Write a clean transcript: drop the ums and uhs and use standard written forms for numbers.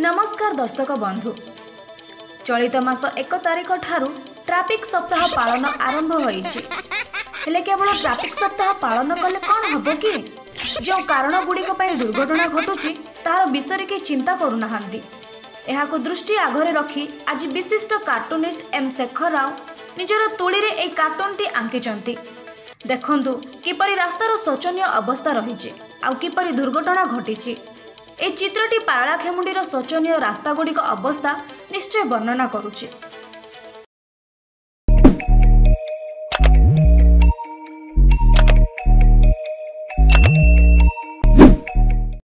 नमस्कार दर्शक बंधु, चलित मास 1 तारिख ठारू ट्राफिक सप्ताह पालन आरंभ होइछि। हेले केवल ट्राफिक सप्ताह पालन कले कौन हबो कि जो कारण गुड़िक दुर्घटना घटुची तार विषय के चिंता करूनाहांती। एहाको दृष्टि आगरे रखी आज विशिष्ट कार्टूनिस्ट एम शेखर राव निजर तुली रे ए कार्टूनटी आंकिचंती। देखंतु किपरि रास्तार शोचनीय अवस्था रहिछि आउ किपरि दुर्घटना घटिछि। ए चित्रटी पारलाखेमुंडीर शोचनीय रास्ता गुड़िक अवस्था निश्चय वर्णना करुछि।